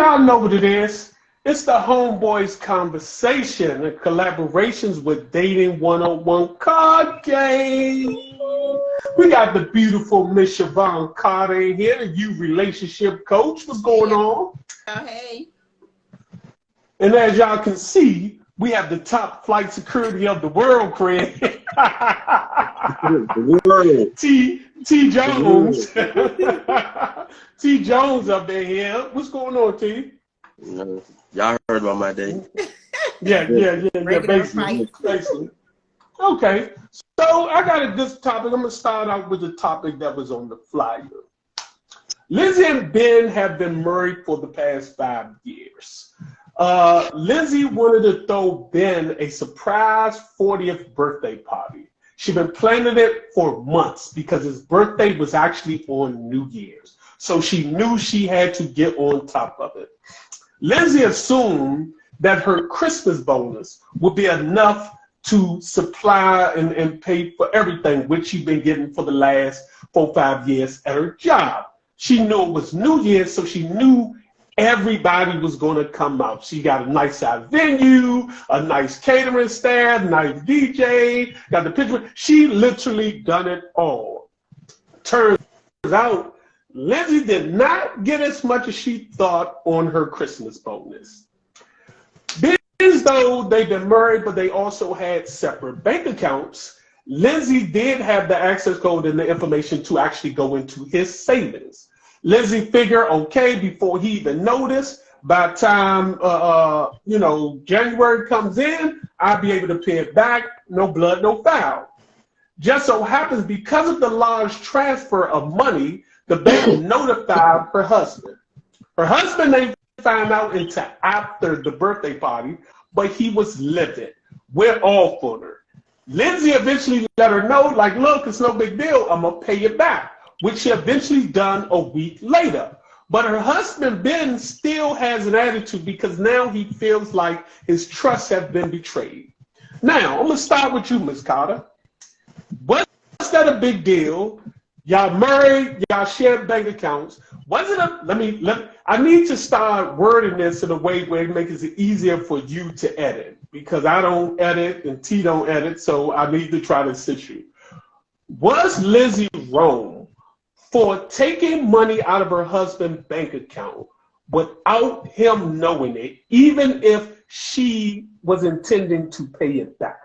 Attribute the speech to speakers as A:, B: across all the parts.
A: y'all know what it is. It's the Homeboys Conversation and collaborations with Dating 101 Card Game. We got the beautiful Miss Siobhan Carter in here, you relationship coach. What's going on?
B: Oh, hey.
A: And as y'all can see, we have the top flight security of the world, Craig. T Jones. T Jones up there here. What's going on, T?
C: Y'all heard about my day.
A: Yeah, basically. Okay, so I got a good topic. I'm gonna start out with the topic that was on the flyer. Lizzie and Ben have been married for the past 5 years. Lizzie wanted to throw Ben a surprise 40th birthday party. She'd been planning it for months because his birthday was actually on New Year's. So she knew she had to get on top of it. Lizzie assumed that her Christmas bonus would be enough to supply and pay for everything, which she'd been getting for the last 4 or 5 years at her job. She knew it was New Year's, so she knew everybody was going to come out. She got a nice size venue, a nice catering staff, nice DJ, got the picture. She literally done it all. Turns out, Lizzie did not get as much as she thought on her Christmas bonus. Being though they've been married, but they also had separate bank accounts, Lizzie did have the access code and the information to actually go into his savings. Lizzie figured, okay, before he even noticed, by the time January comes in, I'll be able to pay it back, no blood, no foul. Just so happens, because of the large transfer of money, the bank notified her husband. Her husband didn't find out until after the birthday party, but he was livid. We're all for her. Lindsay eventually let her know, like, look, it's no big deal. I'm going to pay it back, which she eventually done a week later. But her husband, Ben, still has an attitude because now he feels like his trust has been betrayed. Now, I'm going to start with you, Ms. Carter. Was that a big deal? Y'all married, y'all shared bank accounts. Was it I need to start wording this in a way where it makes it easier for you to edit, because I don't edit and T don't edit, so I need to try to assist you. Was Lizzie wrong for taking money out of her husband's bank account without him knowing it, even if she was intending to pay it back?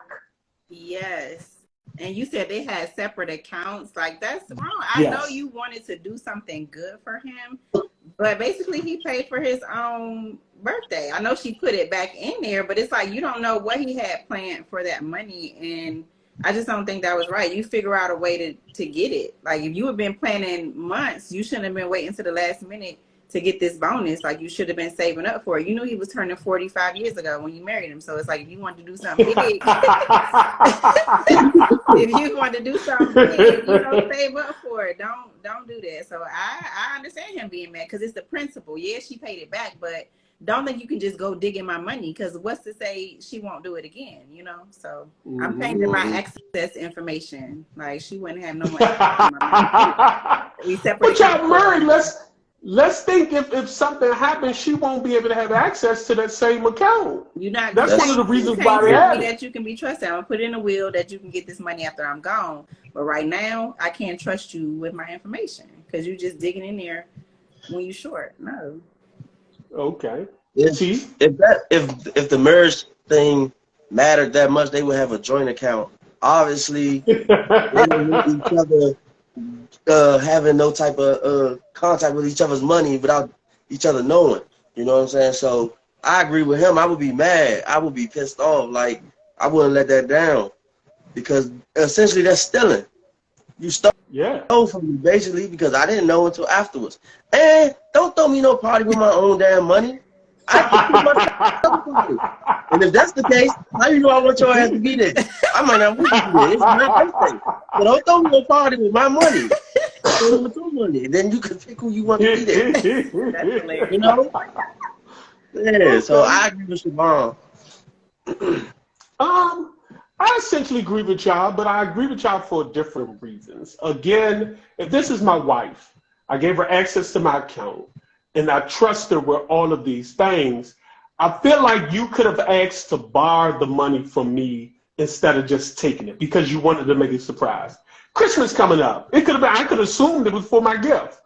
B: Yes. And you said they had separate accounts. Like, that's wrong.
A: Yes.
B: I know you wanted to do something good for him, but basically he paid for his own birthday. I know she put it back in there, but it's like you don't know what he had planned for that money, and I just don't think that was right. You figure out a way to get it. Like, if you had been planning months, you shouldn't have been waiting to the last minute to get this bonus. Like, you should have been saving up for it. You knew he was turning 45 years ago when you married him. So it's like, if you wanted to do something big, if you wanted to do something big, save up for it. Don't do that. So I understand him being mad because it's the principle. Yeah, she paid it back, but don't think you can just go digging my money, because what's to say she won't do it again, So I'm paying for my access information. Like, she wouldn't have no money. We separate.
A: But y'all married, let's think if something happens, she won't be able to have access to that same account. That's one of the reasons why they have it.
B: That you can be trusted. I'm gonna put in a will that you can get this money after I'm gone. But right now, I can't trust you with my information because you're just digging in there when you're short. No.
A: Okay.
C: If the marriage thing mattered that much, they would have a joint account. Obviously, they don't want each other having no type of contact with each other's money without each other knowing. You know what I'm saying? So I agree with him. I would be mad. I would be pissed off. Like, I wouldn't let that down, because essentially that's stealing. You stole from me, basically, because I didn't know until afterwards. And don't throw me no party with my own damn money. I can put myself party. And if that's the case, how you know I want your ass to be there? I might not want you to be there. It's my birthday. So don't throw me no party with my money. Throw me with your money. Then you can pick who you want to be there.
B: That's hilarious.
C: You know? Yeah, so I agree with Siobhan.
A: I essentially agree with y'all, but I agree with y'all for different reasons. Again, if this is my wife, I gave her access to my account, and I trust her with all of these things, I feel like you could have asked to borrow the money from me instead of just taking it because you wanted to make a surprise. Christmas coming up. It could have been, I could have assumed it was for my gift.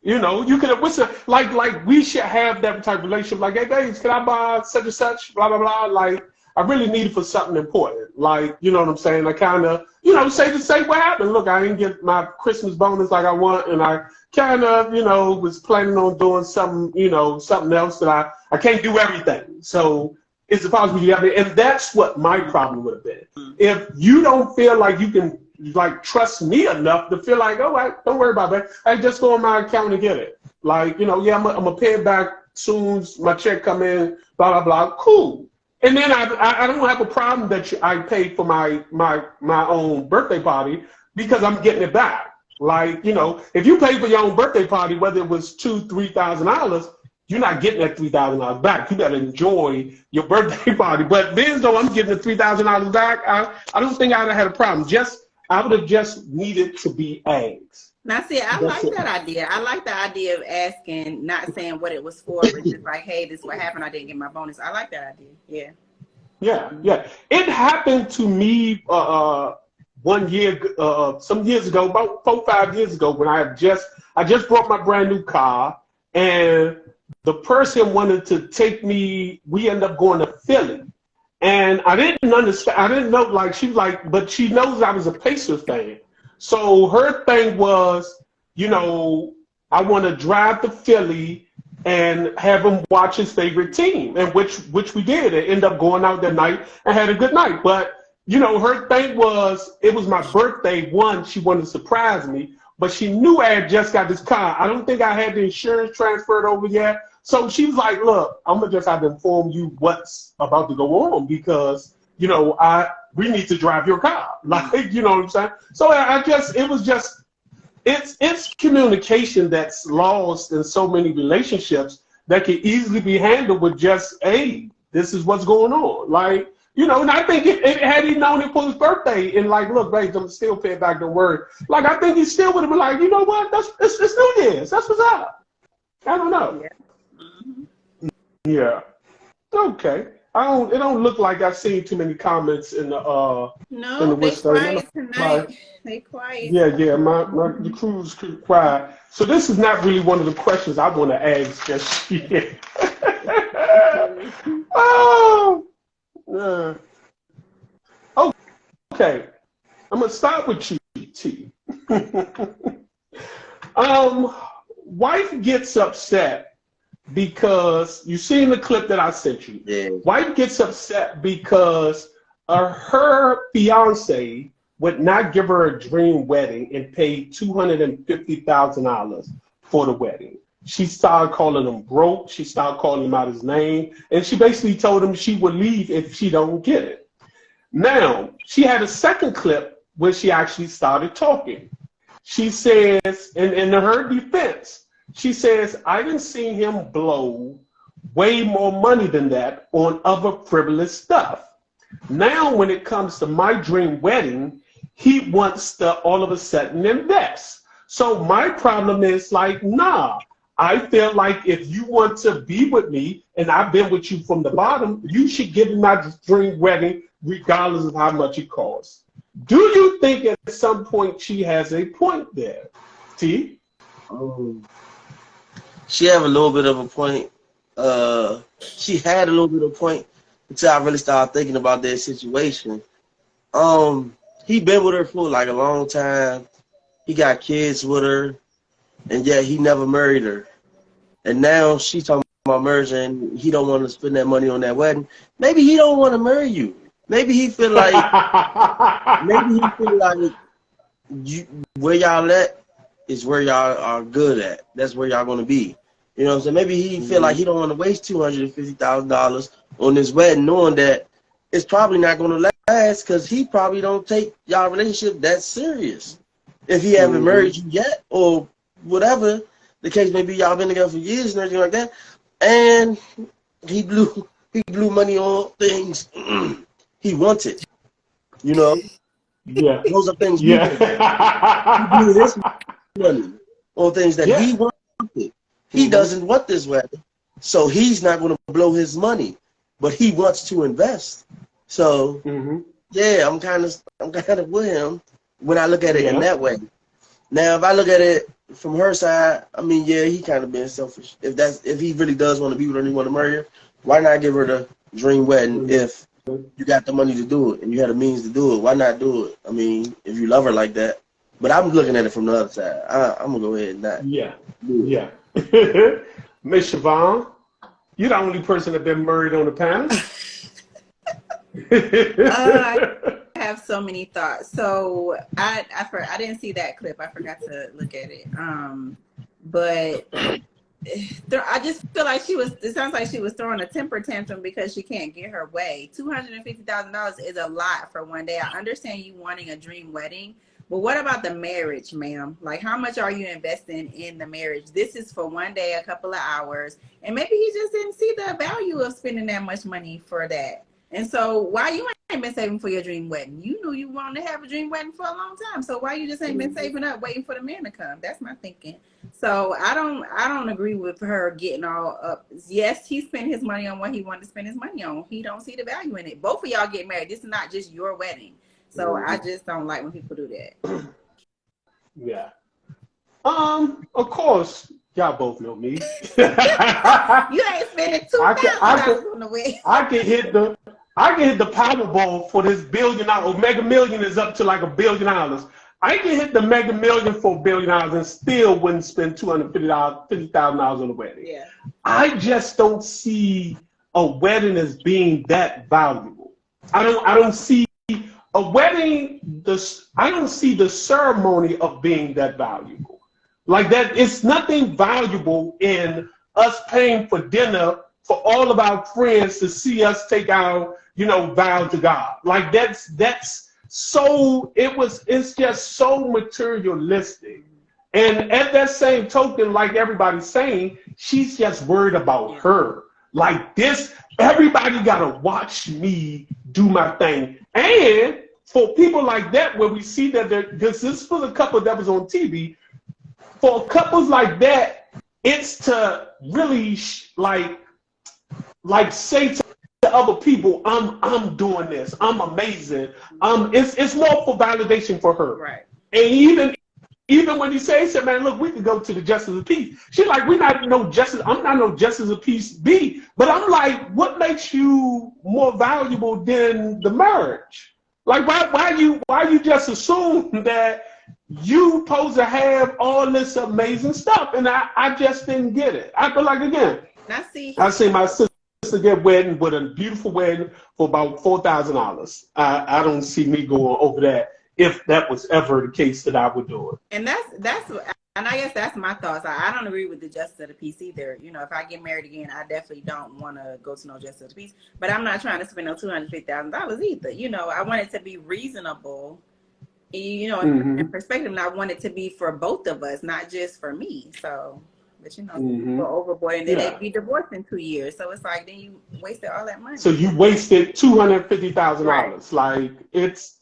A: You know, you could have, like we should have that type of relationship. Like, hey, guys, can I buy such and such, blah, blah, blah. Like, I really need it for something important. Like, you know what I'm saying? I kind of, you know, say what happened. Look, I didn't get my Christmas bonus like I want, and I kind of, you know, was planning on doing something, you know, something else that I can't do everything. So it's a possibility. And that's what my problem would have been. If you don't feel like you can, like, trust me enough to feel like, all right, don't worry about that. I just go on my account and get it. Like, you know, yeah, I'm gonna pay it back soon as my check come in, blah, blah, blah. Cool. And then I don't have a problem that I paid for my own birthday party because I'm getting it back. Like, you know, if you pay for your own birthday party, whether it was $2,000-$3,000, you're not getting that $3,000 back. You got to enjoy your birthday party. But being though I'm getting the $3,000 back, I don't think I'd have had a problem. I would have just needed to be asked.
B: Now, see, I like that idea. I like the idea of asking, not saying what it was for, but just like, hey, this is what happened. I didn't get my bonus. I like that idea. Yeah.
A: Yeah. It happened to me 1 year, some years ago, about 4-5 years ago, when I just bought my brand new car, and the person wanted to take me. We ended up going to Philly. And I didn't understand. I didn't know, like, she was like, but she knows I was a Pacers fan. So her thing was, you know, I want to drive to Philly and have him watch his favorite team, and which we did. And ended up going out that night and had a good night. But, you know, her thing was, it was my birthday. One, she wanted to surprise me, but she knew I had just got this car. I don't think I had the insurance transferred over yet. So she was like, look, I'm going to just have to inform you what's about to go on because, you know, we need to drive your car. Like, you know what I'm saying? So it's communication that's lost in so many relationships that can easily be handled with just, hey, this is what's going on. Like, you know, and I think had he known it for his birthday and like, look, babe, I'm still paying back, don't worry. Like, I think he still would have been like, you know what? It's New Year's. That's what's up. I don't know.
B: Yeah.
A: Yeah. Okay. It don't look like I've seen too many comments in the
B: No, they quiet tonight. They quiet.
A: Yeah. The crew's quiet. So this is not really one of the questions I want to ask just yet. Oh. Okay. I'm gonna start with you, T. Wife gets upset because you seen the clip that I sent you.
C: Yeah.
A: Wife gets upset because her fiance would not give her a dream wedding and paid $250,000 for the wedding. She started calling him broke. She started calling him out his name, and she basically told him she would leave if she don't get it. Now, she had a second clip where she actually started talking. She says, in her defense, she says, I didn't see him blow way more money than that on other frivolous stuff. Now, when it comes to my dream wedding, he wants to all of a sudden invest. So my problem is like, nah, I feel like if you want to be with me and I've been with you from the bottom, you should give me my dream wedding regardless of how much it costs. Do you think at some point she has a point there, T?
C: She have a little bit of a point. She had a little bit of a point until I really started thinking about that situation. He been with her for like a long time. He got kids with her, and yet he never married her. And now she's talking about marriage, and he don't want to spend that money on that wedding. Maybe he don't want to marry you. Maybe he feel like where y'all at is where y'all are good at. That's where y'all gonna be. You know what I'm saying? Maybe he feel like he don't want to waste $250,000 on this wedding, knowing that it's probably not gonna last because he probably don't take y'all relationship that serious. If he haven't married you yet, or whatever the case may be, y'all been together for years and everything like that, and he blew money on things he wanted. You know?
A: Yeah.
C: Those are things
A: yeah.
C: he blew his money on things that he wanted. He doesn't want this wedding, so he's not going to blow his money, but he wants to invest. So yeah, I'm kind of with him when I look at it in that way. Now, if I look at it from her side, I mean, yeah, he kind of being selfish. If he really does want to be with her and he want to marry her, why not give her the dream wedding if you got the money to do it and you had the means to do it? Why not do it? I mean, if you love her like that. But I'm looking at it from the other side. I'm gonna go ahead and not.
A: Yeah. Miss Siobhan, you're the only person that been married on the panel.
B: I have so many thoughts. So I didn't see that clip. I forgot to look at it. But I just feel like it sounds like she was throwing a temper tantrum because she can't get her way. $250,000 is a lot for one day. I understand you wanting a dream wedding, but what about the marriage, ma'am? Like, how much are you investing in the marriage? This is for one day, a couple of hours, and maybe he just didn't see the value of spending that much money for that. And so why you ain't been saving for your dream wedding? You knew you wanted to have a dream wedding for a long time. So why you just ain't been saving up, waiting for the man to come? That's my thinking. So I don't agree with her getting all up. Yes, he spent his money on what he wanted to spend his money on. He don't see the value in it. Both of y'all get married. This is not just your wedding. So I just don't like when people do that.
A: Yeah. Of course, y'all both know me.
B: You ain't spending $2,000 on the wedding.
A: I can hit the Powerball for this $1 billion. Or Mega Million is up to like $1 billion. I can hit the Mega Million for $1 billion and still wouldn't spend $50,000 on the wedding.
B: Yeah.
A: I just don't see a wedding as being that valuable. I don't see a wedding. I don't see the ceremony of being that valuable. Like that, it's nothing valuable in us paying for dinner for all of our friends to see us take our, vow to God. Like it's just so materialistic. And at that same token, like everybody's saying, she's just worried about her. Like this, everybody gotta watch me do my thing. And for people like that, where we see that this was a couple that was on TV, for couples like that, it's to really like say to other people, I'm doing this, I'm amazing. It's more for validation for her.
B: Right.
A: And even when he said, man, look, we could go to the Justice of Peace. She's like, I'm not no Justice of Peace B. But I'm like, what makes you more valuable than the marriage? Like, why you just assume that you supposed to have all this amazing stuff? And I just didn't get it. I feel like, again, I see my sister get wedding with a beautiful wedding for about $4,000. I don't see me going over that if that was ever the case that I would do it.
B: And and I guess that's my thoughts. I don't agree with the Justice of the Peace either. If I get married again, I definitely don't want to go to no Justice of the Peace. But I'm not trying to spend no $250,000 either. I want it to be reasonable. In perspective, and I want it to be for both of us, not just for me. So, but go overboard, and then they'd be divorced in 2 years. So it's like then you wasted all that money.
A: So you wasted $250,000. Right. Like it's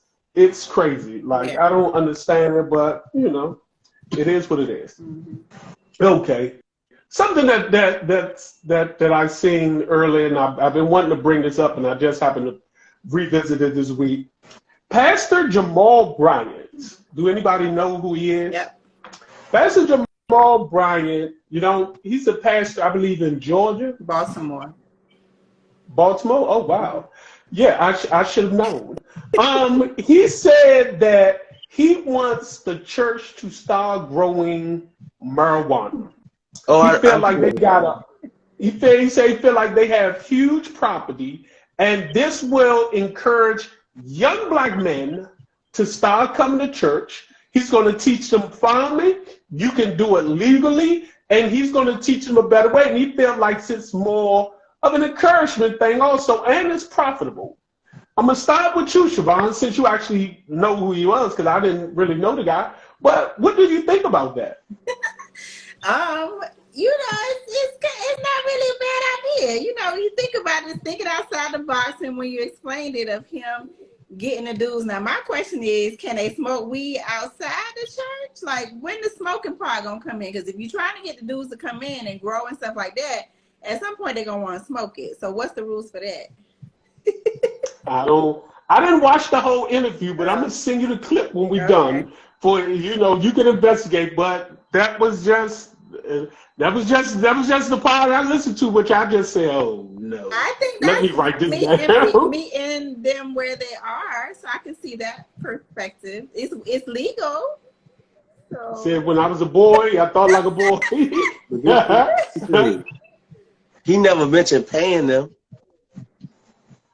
A: crazy. Like I don't understand it, but it is what it is. Okay. Something that I seen earlier, and I've been wanting to bring this up, and I just happened to revisit it this week. Pastor Jamal Bryant. Do anybody know who he is?
B: Yep.
A: Pastor Jamal Bryant, he's a pastor, I believe, in Georgia.
B: Baltimore?
A: Oh, wow. Yeah, I should have known. He said that he wants the church to start growing marijuana. He feel like they have huge property, and this will encourage young black men to start coming to church. He's going to teach them farming. You can do it legally, and he's going to teach them a better way. And he feels like it's more of an encouragement thing also, and it's profitable. I'm going to start with you, Siobhan, since you actually know who he was, because I didn't really know the guy. But what do you think about that?
B: It's not really a bad idea. You think about it, thinking outside the box, and when you explained it of him, getting the dudes. Now, my question is, can they smoke weed outside the church? Like, when the smoking part gonna come in? Because if you're trying to get the dudes to come in and grow and stuff like that, at some point they're gonna want to smoke it. So, what's the rules for that?
A: I didn't watch the whole interview, but I'm gonna send you the clip when we're done. For you can investigate. But that was just the part I listened to, which I just said, oh no.
B: I think
A: let me write this down.
B: Meeting them where they are, so I can see that perspective. It's legal. So.
A: Said when I was a boy, I thought like a boy.
C: He never mentioned paying them.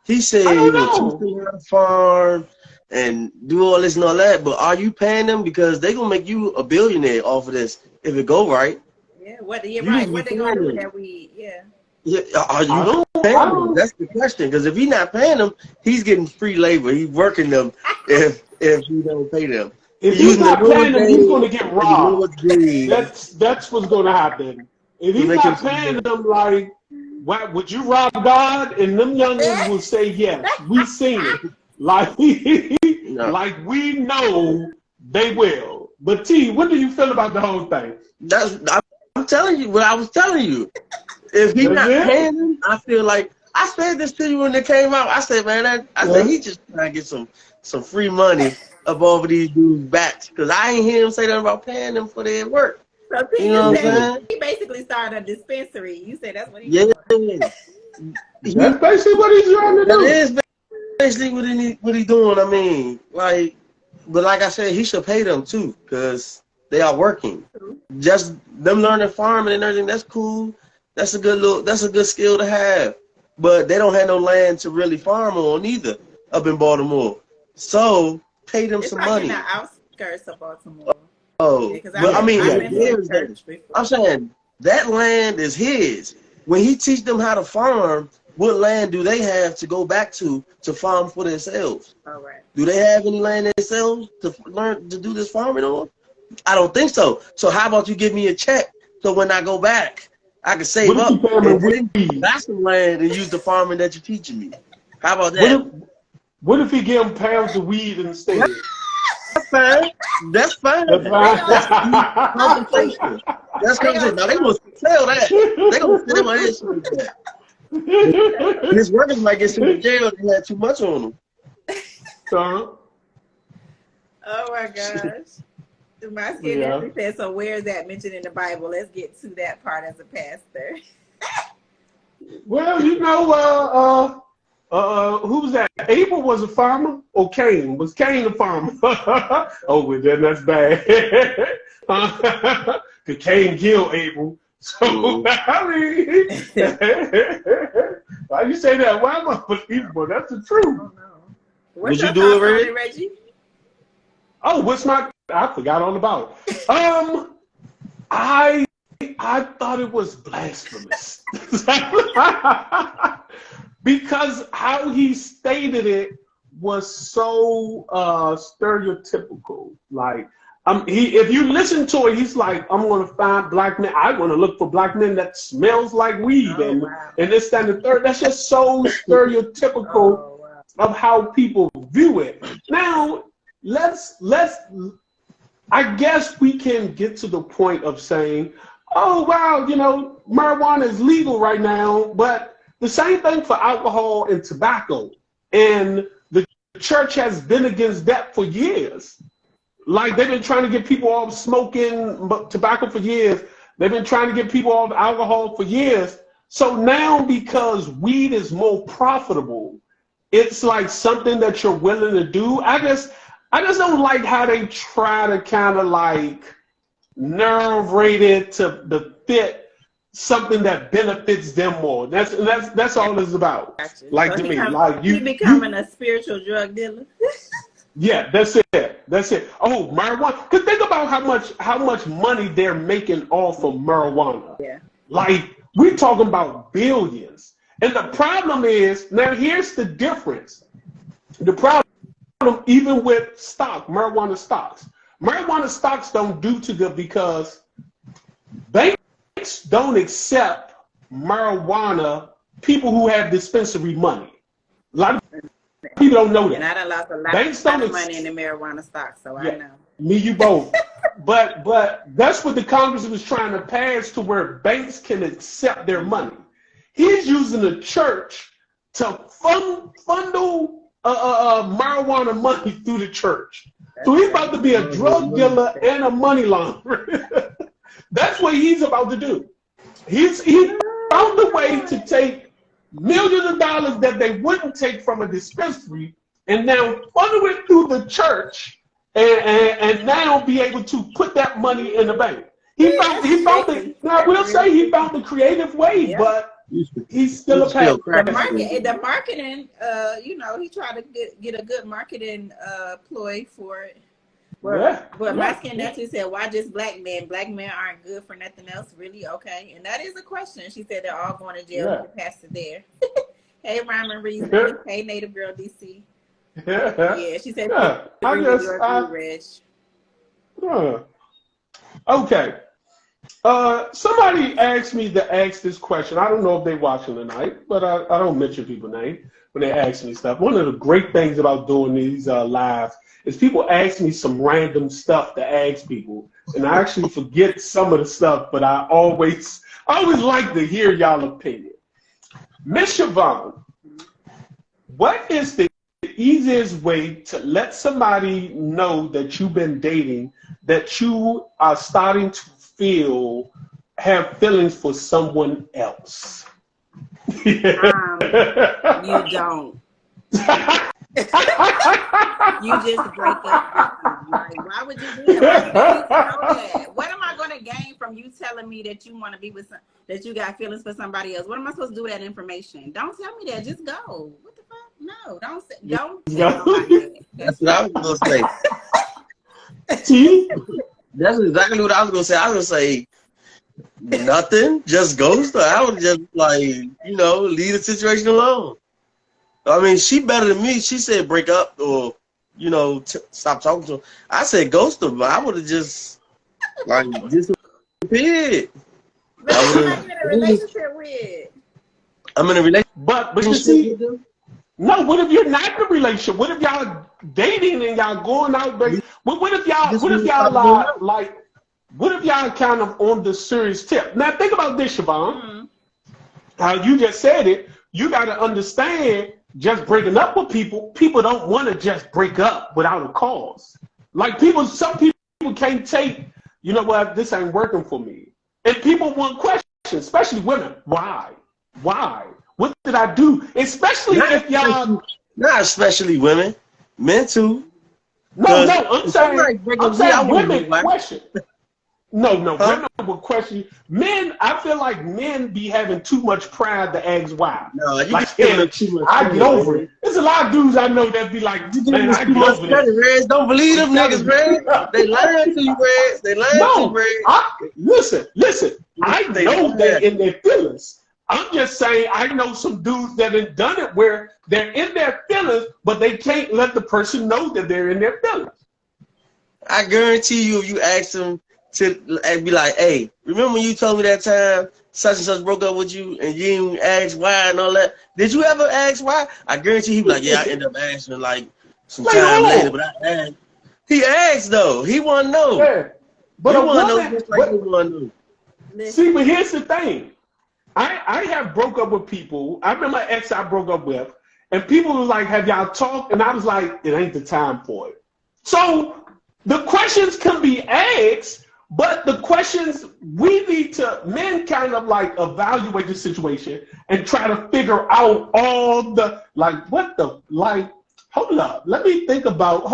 C: He said he would teach them how to farm and do all this and all that, but are you paying them? Because they're gonna make you a billionaire off of this if it go right.
B: Yeah, what they gonna do with that weed? Yeah.
C: Yeah, are you paying them? That's the question. Because if he's not paying them, he's getting free labor. He's working them if he don't pay them.
A: If he's not paying them, he's gonna get robbed. That's what's gonna happen. If he's not paying them, like, what, would you rob God? And them youngins will say yes. We seen it. Like, like we know they will. But T, what do you feel about the whole thing?
C: I'm telling you what I was telling you. If he's not paying them, I feel like I said this to you when it came out. I said, man, he just trying to get some free money up over these dudes' backs because I ain't hear him say that about paying them for their work.
B: So you know what I'm saying? He basically started a dispensary. You said that's what he doing.
A: That's basically what he's trying to do.
C: That is basically what he doing. I mean, like, but like I said, he should pay them too because they are working. Just them learning farming and everything, that's cool. That's a good skill to have. But they don't have no land to really farm on either up in Baltimore. So pay them some money.
B: In the outskirts of Baltimore.
C: Oh, yeah, but I'm saying that land is his. When he teach them how to farm, what land do they have to go back to farm for themselves?
B: All right.
C: Do they have any land themselves to learn to do this farming on? I don't think so. So how about you give me a check so when I go back, I can save up and buy some land and use the farming that you're teaching me. How about that?
A: What if he give them pounds of weed instead?
C: That's fine. That's fine. That's compensation. That's compensation. Now they gonna sell that. They gonna sit in my head. His workers might get sent to jail if they had too much on them.
B: Oh my gosh. My skin said, so where is that mentioned in the Bible? Let's get to that part as a pastor.
A: Well, who was that? Abel was a farmer, or Cain? Was Cain a farmer? Oh, well, then that's bad. Because Cain killed Abel. So, I mean, why you say that? Why am I believable? That's the truth.
B: Oh, no.
C: Would you do it,
B: Reggie?
A: Oh, I forgot all about it. I thought it was blasphemous. Because how he stated it was so stereotypical. Like, if you listen to it, he's like, I'm going to find black men. I want to look for black men that smells like weed and this, that, and the third. That's just so stereotypical of how people view it. Now, I guess we can get to the point of saying, oh, wow, marijuana is legal right now, but the same thing for alcohol and tobacco. And the church has been against that for years. Like, they've been trying to get people off smoking tobacco for years. They've been trying to get people off alcohol for years. So now, because weed is more profitable, it's like something that you're willing to do. I just don't like how they try to kind of like nerve-rate it to fit something that benefits them more. That's all it's about. Like, so to me, like you
B: becoming a spiritual drug dealer.
A: Yeah, that's it. Oh, marijuana. Cause think about how much money they're making off of marijuana.
B: Yeah.
A: Like, we're talking about billions. And the problem is, now here's the difference. The problem, even with marijuana stocks don't do too good because banks don't accept marijuana, people who have dispensary money. A lot of people don't know that.
B: And I done lost a lot
A: Banks
B: of money in the marijuana stock, so I know.
A: Me, you both. but that's what the Congress was trying to pass, to where banks can accept their money. He's using the church to funnel marijuana money through the church. So he's about to be a drug dealer and a money launderer. That's what he's about to do. He found a way to take millions of dollars that they wouldn't take from a dispensary and now funnel it through the church and now be able to put that money in the bank. He found now we'll say he found the creative way, but he's still a pain.
B: The marketing, he tried to get a good marketing ploy for it. But my skin naturally said, why just black men? Black men aren't good for nothing else, really? Okay. And that is a question. She said they're all going to jail with the pastor there. Hey, Ryman Reason. Hey, Native Girl DC. Yeah, she said,
A: okay. Somebody asked me to ask this question. I don't know if they're watching tonight, but I don't mention people's name when they ask me stuff. One of the great things about doing these lives is people ask me some random stuff to ask people, and I actually forget some of the stuff, but I always like to hear y'all opinion. Miss Siobhan, what is the easiest way to let somebody know that you've been dating, that you are starting to have feelings for someone else?
B: You don't. You just break up. Like, why would you do that? What am I going to gain from you telling me that you want to be with that you got feelings for somebody else? What am I supposed to do with that information? Don't tell me that. Just go. What the fuck? No, don't tell nobody.
C: That's what I was going to say. That's exactly what I was going to say. I was going to say nothing. Just ghost her. I would just leave the situation alone. I mean, she better than me. She said break up or, stop talking to her. I said ghost her, but I would have just, disappeared.
B: I'm in a relationship with.
C: I'm in a relationship.
A: But you see, no, what if you're not in a relationship? What if y'all dating and y'all going out, baby? What if y'all kind of on the serious tip? Now think about this, Siobhan. How you just said it, you got to understand, just breaking up with people don't want to just break up without a cause. Like some people can't take, you know what, this ain't working for me. And people want questions, especially women. Why? What did I do? Especially if y'all...
C: Not especially women. Men too.
A: No, I'm saying women question. No, women will question. Men, I feel like men be having too much pride to ask why.
C: No, you
A: like, I get over it. There's a lot of dudes I know that be like, man, I get over
C: it. Don't believe them niggas, man. They lying to you, Reds. They lying to you, Reds.
A: Listen. I know they're in their feelings. I'm just saying, I know some dudes that have done it where they're in their feelings, but they can't let the person know that they're in their feelings.
C: I guarantee you, if you ask them to be like, hey, remember when you told me that time such and such broke up with you and you didn't ask why and all that? Did you ever ask why? I guarantee he'd be like, yeah, I end up asking like some time later, but I asked. He asked though. He want to know. Yeah.
A: But
C: he want to know just like he want to know.
A: See, but here's the thing. I have broke up with people. I remember my ex I broke up with, and people was like, have y'all talked? And I was like, it ain't the time for it. So the questions can be asked, but the questions we need to, men kind of like evaluate the situation and try to figure out all the, hold up, let me think about,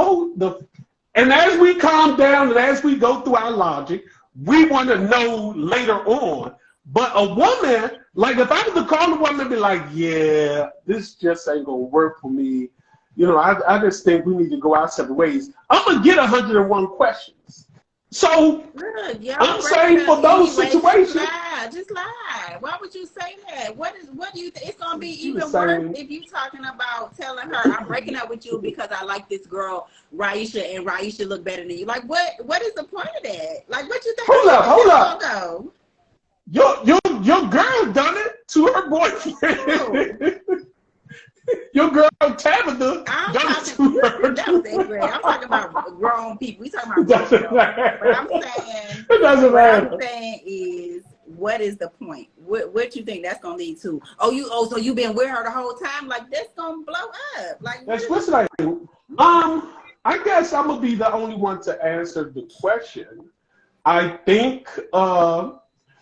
A: and as we calm down and as we go through our logic, we want to know later on. But a woman, like if I was to call a woman and be like, yeah, this just ain't gonna work for me. I just think we need to go our separate ways. I'm gonna get 101 questions. So I'm saying for those situations,
B: just lie. Why would you say that? What do you think? It's gonna be even worse if you talking about telling her I'm breaking up with you because I like this girl Raisha and Raisha look better than you. Like what is the point of that? Like what you think?
A: Hold up. Your girl done it to her boyfriend. Your girl girl Tabitha does to her.
B: That was 8th grade. I'm talking about grown people. We talking about grown people. But I'm saying,
A: it doesn't matter.
B: What I'm saying is, what is the point? What you think that's gonna lead to? So you been with her the whole time? Like that's gonna blow up? Like
A: that's what's like. I guess I'm gonna be the only one to answer the question. I think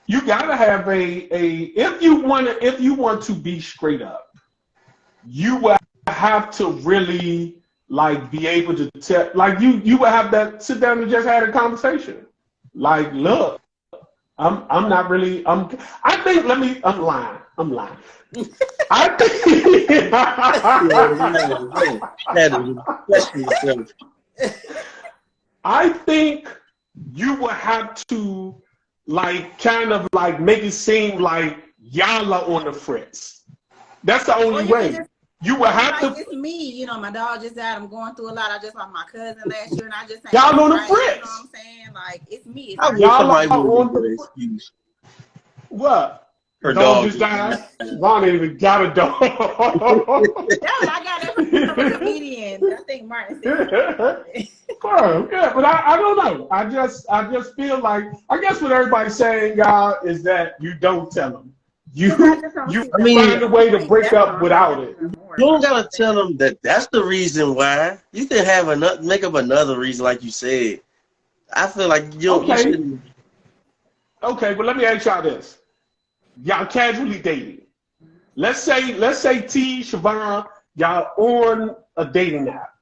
A: you gotta have if you want to be straight up, you will have to really like be able to tell, like you will have that sit down and just have a conversation. Like, look, I'm not really I'm lying. I think I think you will have to like kind of like make it seem like y'all are on the fritz. That's the only way. You will have
B: like,
A: to.
B: It's me, you know. My dog just died. I'm going through a lot. I just lost my cousin last year, and I just
A: y'all on the fritz.
B: You know what I'm saying? Like it's me.
C: I wish somebody would give an excuse.
A: What?
C: Her dog
A: just died. Ron ain't even got a dog.
B: No, I got it from a comedian. I think Martin said.
A: Yeah, but I don't know. I just feel like I guess what everybody's saying, y'all, is that you don't tell them. You find a way to break up without it.
C: You don't gotta tell them that that's the reason why. You can have make up another reason, like you said. I feel like you shouldn't.
A: Okay, but let me ask y'all this: y'all casually dating. Let's say T, Siobhan, y'all on a dating app.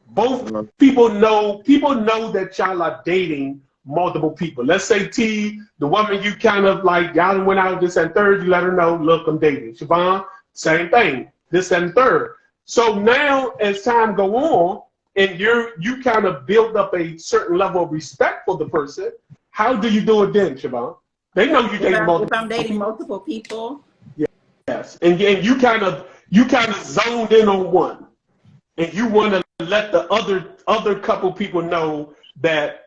A: Both people know that y'all are dating multiple people. Let's say T, the woman you kind of like, y'all went out this and third, you let her know, look, I'm dating. Siobhan, same thing, this and third. So now as time go on and you kind of build up a certain level of respect for the person, how do you do it then, Siobhan? They know you dating multiple people.
B: If I'm dating multiple people.
A: Yes. And you kind of zoned in on one. And you want to let the other couple people know that,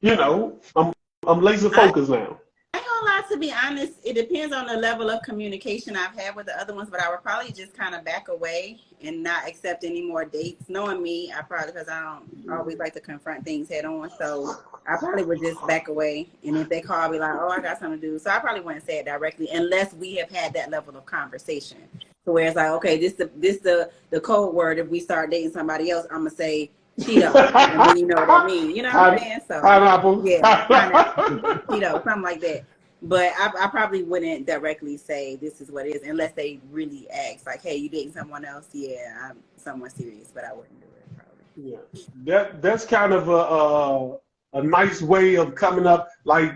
A: you know, I'm laser focused now.
B: I ain't gonna lie, to be honest, it depends on the level of communication I've had with the other ones, but I would probably just kind of back away and not accept any more dates. Knowing me, because I don't always like to confront things head on, so I probably would just back away. And if they call, I'll be like, oh, I got something to do. So I probably wouldn't say it directly unless we have had that level of conversation. So where it's like, okay, this the code word. If we start dating somebody else, I'm gonna say Cheeto, and then you know what I mean. You know what I'm saying? So
A: pineapple.
B: Yeah, pineapple, Cheeto, something like that. But I probably wouldn't directly say this is what it is unless they really ask, like, hey, you dating someone else? Yeah, I'm someone serious, but I wouldn't do it probably.
A: Yeah, that's kind of a nice way of coming up. Like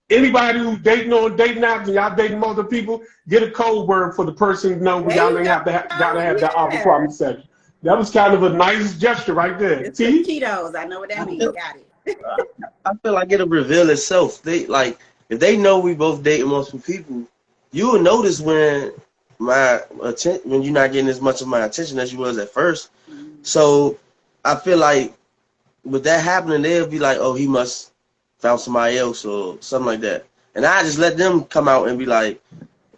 A: anybody who's dating on dating apps and y'all dating multiple people, get a code word for the person. Y'all ain't gotta have that awful problem section. That was kind of a nice gesture right there.
B: It's Cheetos. I know what that means. Got it.
C: I feel like it'll reveal itself. If they know we both dating multiple people, you will notice when when you're not getting as much of my attention as you was at first. Mm-hmm. So I feel like with that happening, they'll be like, oh, he must found somebody else or something like that. And I just let them come out and be like,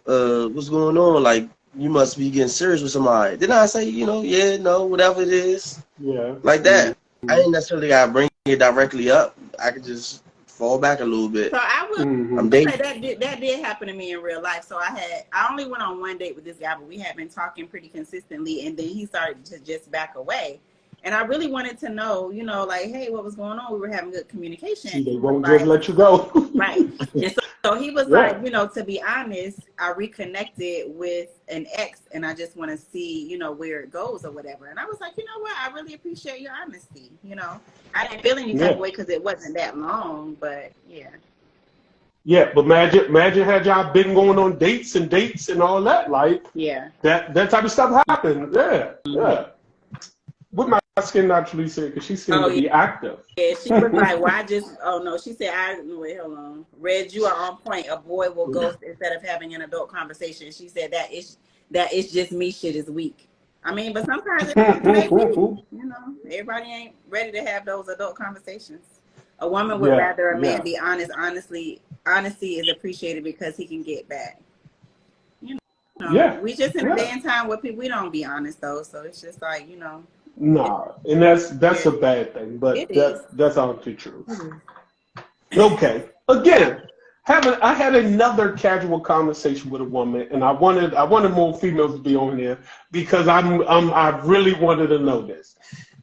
C: what's going on? Like, you must be getting serious with somebody. Then I say, yeah, no, whatever it is.
A: Yeah.
C: Like that. Mm-hmm. I ain't necessarily got to bring it directly up. I could just fall back a little bit.
B: So I would say that did happen to me in real life. So I only went on one date with this guy, but we had been talking pretty consistently, and then he started to just back away. And I really wanted to know, like, hey, what was going on? We were having good communication.
A: See, they won't just let you go.
B: Right. And so he was like, to be honest, I reconnected with an ex, and I just want to see, where it goes or whatever. And I was like, you know what? I really appreciate your honesty. I didn't feel any type of way because it wasn't that long, but yeah.
A: Yeah, but imagine had y'all been going on dates and all that, like that type of stuff happened. Yeah. What my skin naturally said, because she seemed to be active.
B: Yeah, she was like, well, she said, wait, hold on. Reg, you are on point. A boy will ghost instead of having an adult conversation. She said that is just me shit is weak. I mean, but sometimes it may be, everybody ain't ready to have those adult conversations. A woman would rather a man be honest. Honesty is appreciated because he can get back.
A: Yeah.
B: We just in a day and time where we don't be honest though, so it's just like, you know.
A: Nah, and that's a bad thing, but that's honestly true. Okay. Again, I had another casual conversation with a woman, and I wanted more females to be on here because I really wanted to know this.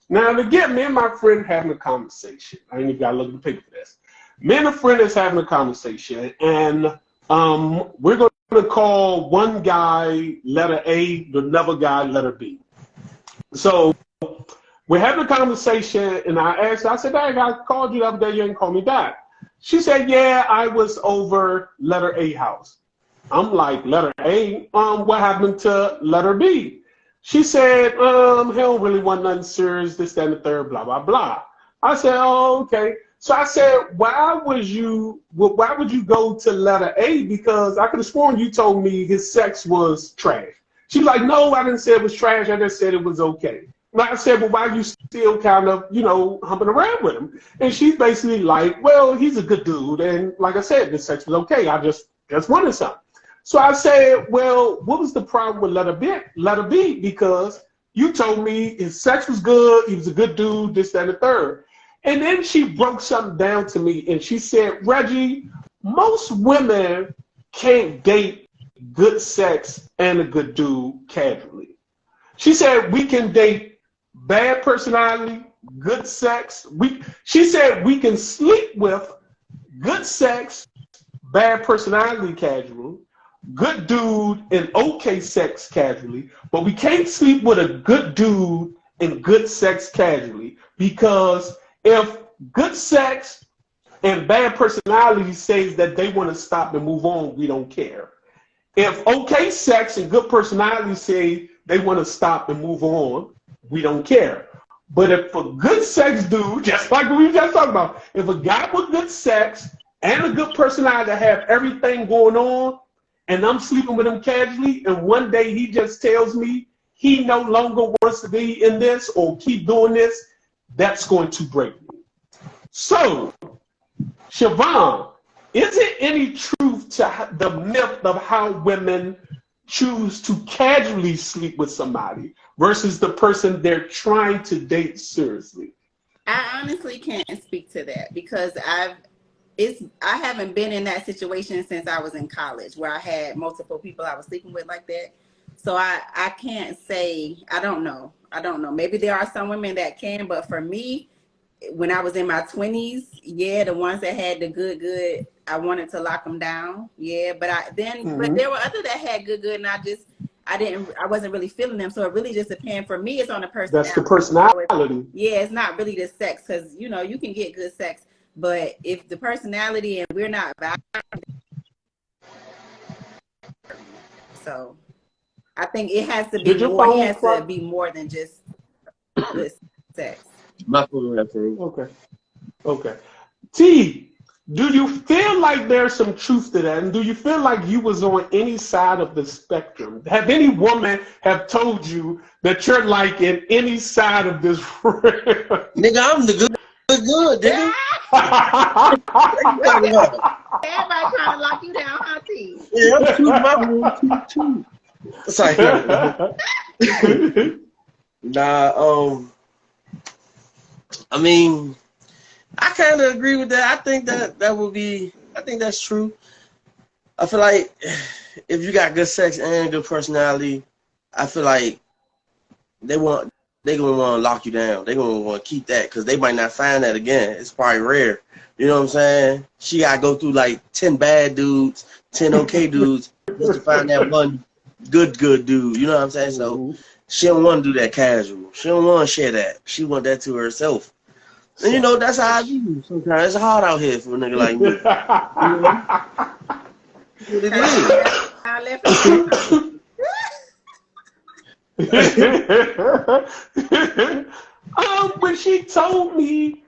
A: Now, again, me and my friend having a conversation. I ain't even got to look at the paper for this. Me and a friend is having a conversation, and we're going to call one guy letter A, the another guy letter B. So we're having a conversation, and I asked, I said, hey, I called you the other day, you didn't call me back. She said, yeah, I was over letter A house. I'm like, letter A? What happened to letter B? She said, he don't really want nothing serious, this, that, and the third, blah, blah, blah. I said, oh, okay. So I said, why would you go to letter A? Because I could have sworn you told me his sex was trash. She was like, no, I didn't say it was trash. I just said it was okay. And I said, well, why are you still kind of, humping around with him? And she's basically like, well, he's a good dude. And like I said, the sex was okay. I just wanted something. So I said, well, what was the problem with letter B? Because you told me his sex was good, he was a good dude, this, that, and the third. And then she broke something down to me, and she said, Reggie, most women can't date good sex and a good dude casually. She said, we can date bad personality, good sex. She said, we can sleep with good sex, bad personality casual, good dude and okay sex casually, but we can't sleep with a good dude and good sex casually, because if good sex and bad personality says that they want to stop and move on, we don't care. If okay sex and good personality say they want to stop and move on, we don't care. But if a good sex dude, just like we just talked about, if a guy with good sex and a good personality have everything going on, and I'm sleeping with him casually, and one day he just tells me he no longer wants to be in this or keep doing this, that's going to break me. So, Siobhan, is there any truth to the myth of how women choose to casually sleep with somebody versus the person they're trying to date seriously?
B: I honestly can't speak to that because I haven't been in that situation since I was in college where I had multiple people I was sleeping with like that. So I can't say, I don't know. Maybe there are some women that can, but for me, when I was in my 20s, yeah, the ones that had the good, I wanted to lock them down. Yeah, but but there were others that had good, and I wasn't really feeling them. So it really just depends. For me, it's on the personality.
A: That's the personality.
B: Yeah, it's not really the sex because, you can get good sex. But if the personality and we're not vibing, so I think it has to be more. It has to be more than just good sex.
C: My phone has to.
A: Okay. T, do you feel like there's some truth to that? And do you feel like you was on any side of the spectrum? Have any woman have told you that you're like in any side of this?
C: Nigga, I'm the good, nigga.
B: Everybody trying to lock you down, huh, T?
C: Yeah, I'm too my room too. Sorry. Nah, I mean, I kind of agree with that. I think I think that's true. I feel like if you got good sex and good personality, I feel like they're gonna want to lock you down. They're gonna want to keep that because they might not find that again. It's probably rare. You know what I'm saying? She gotta go through like 10 bad dudes, 10 okay dudes just to find that one good dude. You know what I'm saying? So she don't want to do that casual. She don't want to share that. She want that to herself. And that's how I do sometimes. It's hard out here for a nigga like me. It
A: is. When she told me,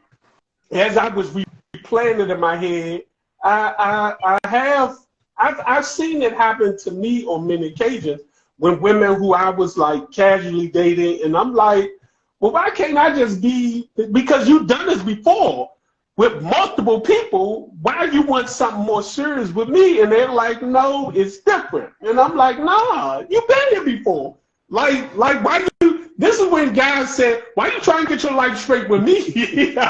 A: as I was replaying it in my head, I've seen it happen to me on many occasions when women who I was like casually dating, and I'm like, well, why can't I just be, because you've done this before. with multiple people, why you want something more serious with me? And they're like, no, it's different. And I'm like, nah, you've been here before. Like why you, this is when guys said, why you trying to get your life straight with me? Because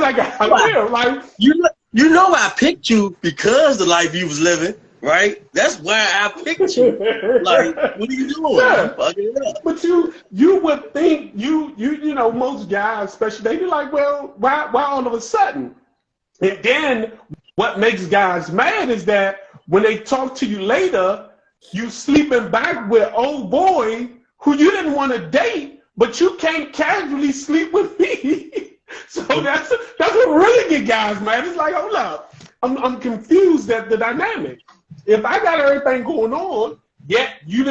A: I got real, like,
C: you know I picked you because the life you was living. Right? That's why I picked you. Like, what are you doing?
A: Yeah.
C: Fucking it up.
A: But you would think you know, most guys, especially, they be like, well, why all of a sudden? And then what makes guys mad is that when they talk to you later, you sleeping back with old boy who you didn't want to date, but you can't casually sleep with me. So that's what really get guys mad. It's like, hold up, I'm confused at the dynamic. If I got everything going on, yet you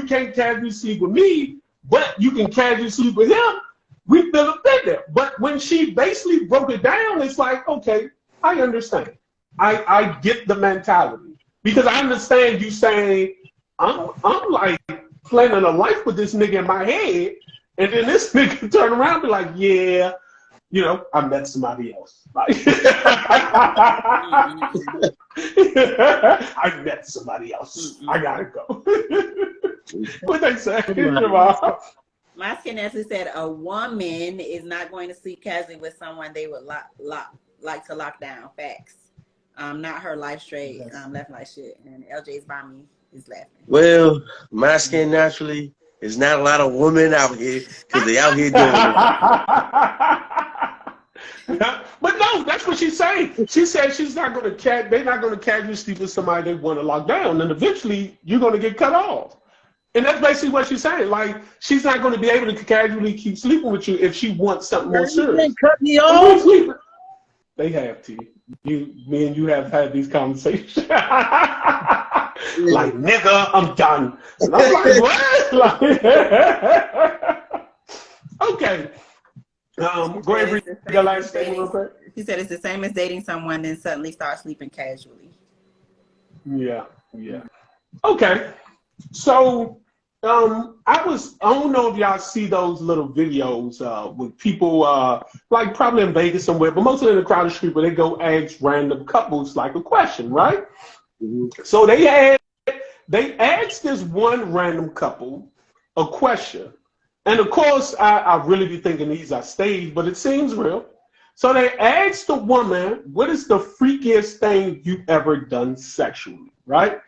A: can't casually sleep with me, but you can casually sleep with him, we feel offended. But when she basically broke it down, it's like, okay, I understand. I get the mentality. Because I understand you saying, I'm like planning a life with this nigga in my head, and then this nigga turn around and be like, yeah, you know, I met somebody else. I met somebody else. I gotta go. What they say?
B: My skin actually said a woman is not going to sleep casually with someone they would like to lock down. Facts. Not her life straight. Left like shit. And LJ's by me is laughing.
C: Well, my skin naturally is not a lot of women out here because they out here doing it.
A: But no, that's what she's saying. She said she's not going to they're not going to casually sleep with somebody they want to lock down, and eventually you're going to get cut off. And that's basically what she's saying. Like, she's not going to be able to casually keep sleeping with you if she wants something more serious.
C: Cut me off.
A: They have to. Me and you have had these conversations. Like, nigga, I'm done. And I'm like, what? Okay. Go ahead and read your last statement real quick.
B: He said it's the same as dating someone, then suddenly start sleeping casually.
A: Yeah. Okay. So, I don't know if y'all see those little videos with people, like probably in Vegas somewhere, but mostly in the crowded street where they go ask random couples like a question, right? Mm-hmm. So they asked this one random couple a question. And of course, I really be thinking these are staged, but it seems real. So they asked the woman, what is the freakiest thing you've ever done sexually, right?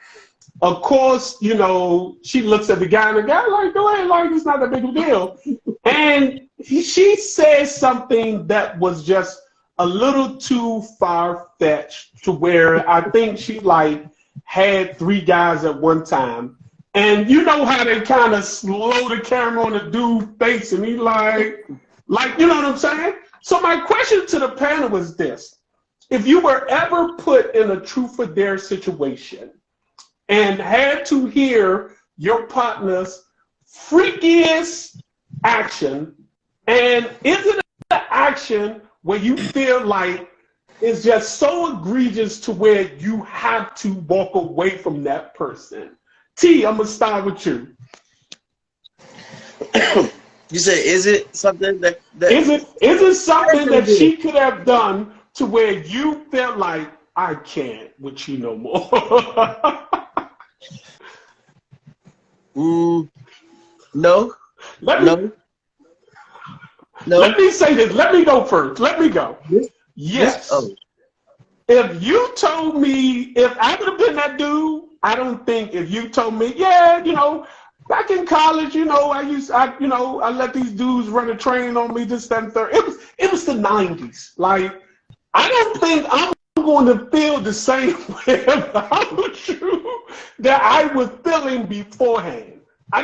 A: Of course, you know, she looks at the guy and the guy like, go ahead, like, it's not that big of a deal. And she says something that was just a little too far-fetched to where I think she like had 3 guys at one time. And you know how they kind of slow the camera on the dude's face and he like, you know what I'm saying? So my question to the panel was this. If you were ever put in a truth or dare situation and had to hear your partner's freakiest action, and is it an action where you feel like it's just so egregious to where you have to walk away from that person? T, I'm gonna start with you.
C: You said, is it something that
A: is it something that she could have done to where you felt like, I can't with you no more?
C: No.
A: Let me say this. Let me go first. Let me go. Yes. Oh. If you told me, if I would have been that dude, I don't think if you told me, yeah, you know, back in college, you know, I let these dudes run a train on me, this, that, and third. It was the 90s. Like, I don't think I'm going to feel the same way about you that I was feeling beforehand. I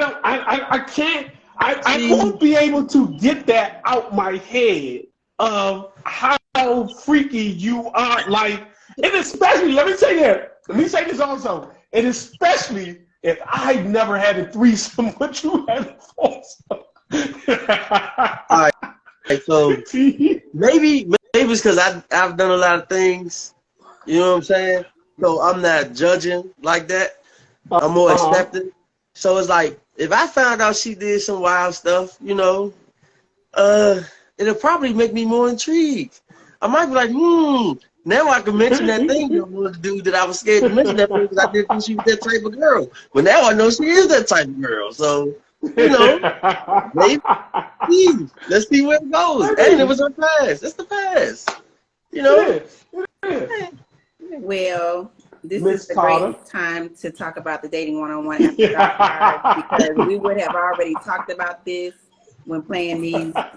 A: won't be able to get that out my head of how freaky you are. Like, and especially, let me say this also, and especially if I never had a threesome, but you had a foursome.
C: All right, so maybe it's because I've done a lot of things, you know what I'm saying? So I'm not judging like that. I'm more accepting. So it's like, if I found out she did some wild stuff, you know, it'll probably make me more intrigued. I might be like, now I can mention that thing I wanted to do that I was scared to mention that because I didn't think she was that type of girl. But now I know she is that type of girl. So, you know, maybe let's see where it goes. And it was her past. It's the past. You know?
B: Well, this is the great time to talk about the dating one-on-one after dark because we would have already talked about this when playing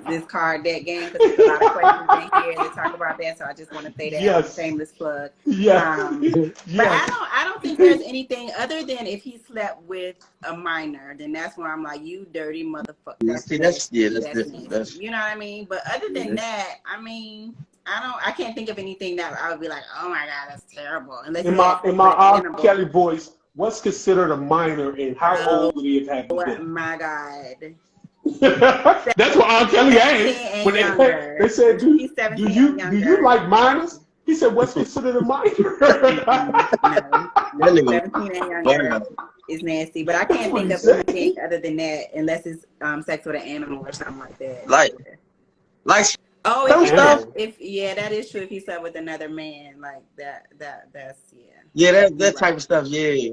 B: this card deck game because there's a lot of questions in here to talk about that. So I just want to say that as a shameless plug. But I don't think there's anything other than if he slept with a minor, then that's when I'm like, you dirty motherfucker. That's different. You know what I mean? But other than that, I mean, I can't think of anything that I would be like, oh my God, that's terrible. Unless
A: in my R. Kelly voice, what's considered a minor and how old would he have been?
B: Oh my God.
A: That's what R. Kelly asked when they said, do you like minors? He said, what's considered a minor?
B: 17 and younger is nasty, but I can't think of anything other than that unless it's sex with an animal or something like that.
C: Like
B: oh,
C: some stuff.
B: If that is true. If he slept with another man, like that's
C: that type of stuff. Yeah.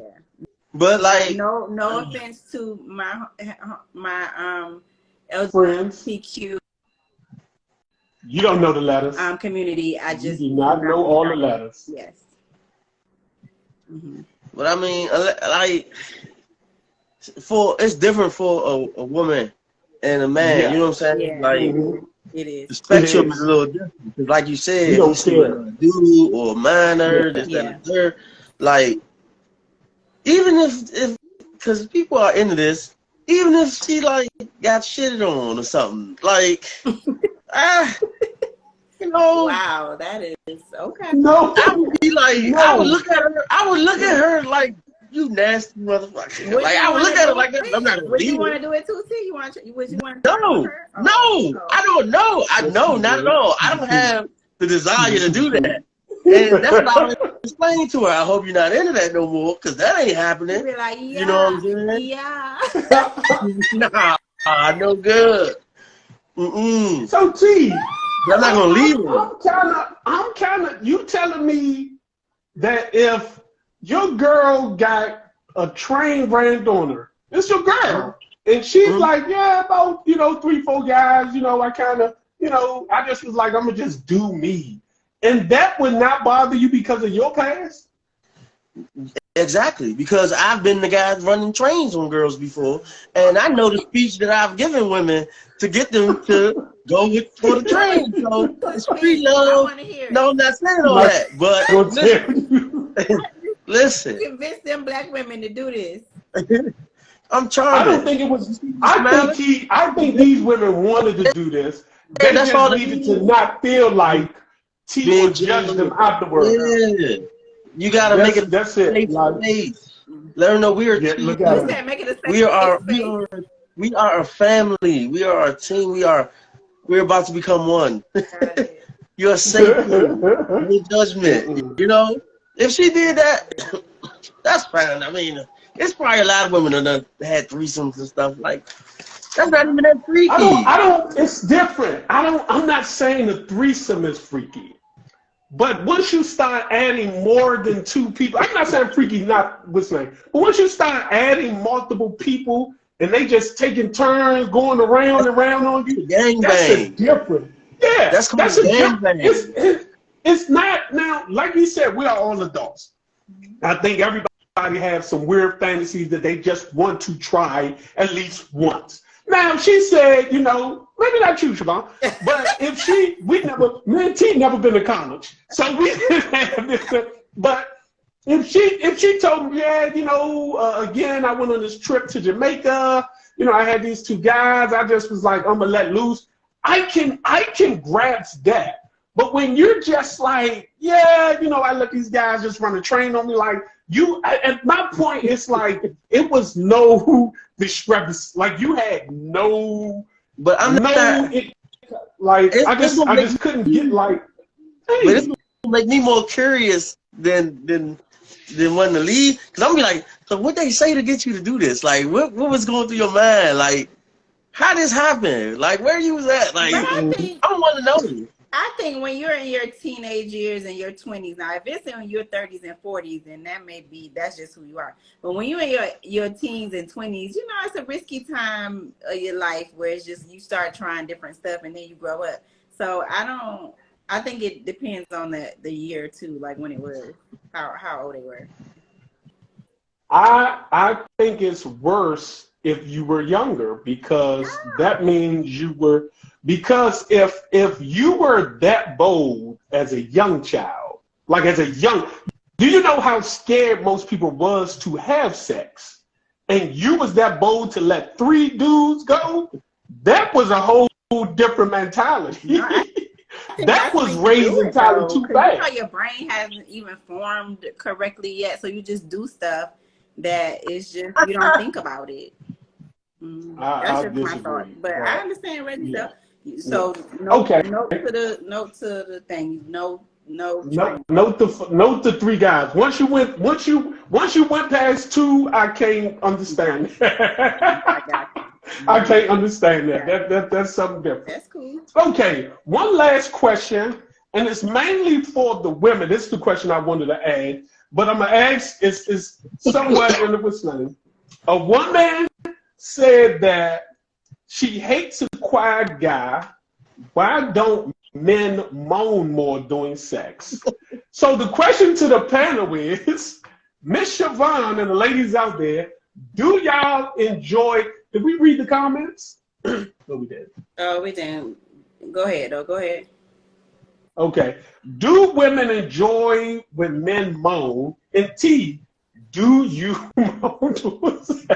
C: But like,
B: no offense to my LGBTQ
A: you don't know the letters.
B: Community. I just
A: do not know all the letters.
B: Yes. Mm-hmm.
C: But I mean, like, it's different for a woman and a man. Yeah. You know what I'm saying?
B: Yeah.
C: Like,
B: it is.
C: the spectrum is a little different. Because like you said, you don't care a dude or a minor, this, that, and the third. Like, even if because people are into this, even if she like got shitted on or something, like, you know.
B: Wow, that is okay.
A: No,
C: I would be like, I would look at her like, you nasty motherfucker. Like, I would look at her like that. I'm not gonna
B: would you want to do it too, T? Would you want to
C: No, I don't know. I know, not at all. I don't have the desire to do that. And that's what I was explaining to her. I hope you're not into that no more, because that ain't happening.
B: Be like,
C: you know what I'm saying?
B: Yeah.
C: Nah, no good.
A: So T,
C: I'm not gonna leave her.
A: I'm kind of. You telling me that if your girl got a train brand on her, it's your girl, and she's like, yeah, about 3-4 guys. I kind of, I just was like, I'm gonna just do me. And that would not bother you because of your past?
C: Exactly, because I've been the guy running trains on girls before, and I know the speech that I've given women to get them to go for the train. So it's free love. No, I'm not saying all that, but listen.
B: Convince them black women to do this.
C: I'm charming.
A: I don't think it was. I think these women wanted to do this. They just needed to not feel like T would judge them afterwards.
C: Yeah. You gotta make it.
A: That's it.
C: Let her know we are. We are a family. We are a team. We're about to become one. You're safe. No judgment. If she did that, that's fine. I mean, it's probably a lot of women that had threesomes and stuff like. That's not even that freaky.
A: I don't. It's different. I'm not saying the threesome is freaky. But once you start adding more than 2 people, I'm not saying freaky, not what's name. But once you start adding multiple people and they just taking turns going around and around on you, that's different. Yeah, that's a different. It's not now. Like you said, we are all adults. I think everybody has some weird fantasies that they just want to try at least once. Now, she said, maybe not you, Siobhan, but if me and T never been to college, so we didn't have this. But if she told me, yeah, again, I went on this trip to Jamaica, I had these 2 guys, I just was like, I'm gonna let loose. I can grasp that. But when you're just like, yeah, I let these guys just run a train on me, like at my point, it's like it was no discrepancy. Like you had no.
C: But I'm not.
A: I just couldn't get like. Hey.
C: But it's gonna make me more curious than wanting to leave, because I'm gonna be like, so what they say to get you to do this? Like, what was going through your mind? Like, how this happened? Like, where you was at? Like,
B: But
C: I want to know.
B: I think when you're in your teenage years and your 20s, now if it's in your 30s and 40s, then that's just who you are. But when you're in your teens and 20s, you know, it's a risky time of your life where it's just you start trying different stuff and then you grow up. So I think it depends on the year too, like when it was, how old they were.
A: I think it's worse if you were younger, because that means because if you were that bold as a young child, like do you know how scared most people was to have sex? And you was that bold to let 3 dudes go? That was a whole different mentality.
B: No,
A: that was raised entirely too fast.
B: You know, your brain hasn't even formed correctly yet, so you just do stuff that is just, you don't think about it. That's just my thought. But I understand Reggie stuff. So note to the thing. Note
A: the 3 guys. Once you went past 2, I can't understand. I can't understand that. That's something different.
B: That's cool.
A: Okay, one last question, and it's mainly for the women. This is the question I wanted to add, but I'm gonna ask is somewhat in the vicinity. A woman said that she hates a quiet guy. Why don't men moan more during sex? So the question to the panel is, Miss Siobhan and the ladies out there, do y'all enjoy? Did we read the comments? No, we did.
B: Oh, we didn't. Go ahead. Go ahead.
A: Okay. Do women enjoy when men moan? And T, do you moan during sex?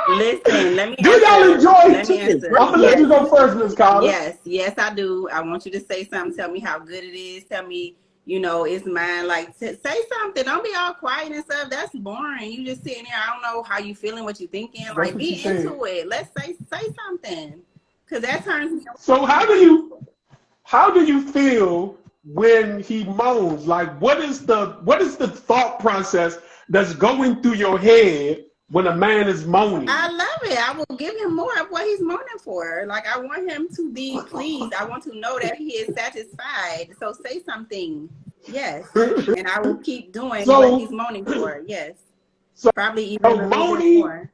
B: Listen, let me
A: do y'all enjoy it? I'm gonna let you go first, Ms. Collins.
B: Yes, I do. I want you to say something. Tell me how good it is. Tell me, you know, it's mine. Like, say something. Don't be all quiet and stuff. That's boring. You just sitting there. I don't know how you feeling, what you thinking. Like, be into it. Let's say something, because that turns me on.
A: So how do you feel when he moans? Like, what is the thought process that's going through your head when a man is moaning?
B: I love it. I will give him more of what he's moaning for. Like, I want him to be pleased. I want to know that he is satisfied. So say something. Yes. And I will keep doing what he's moaning for. Yes.
A: So,
B: probably even moaning more.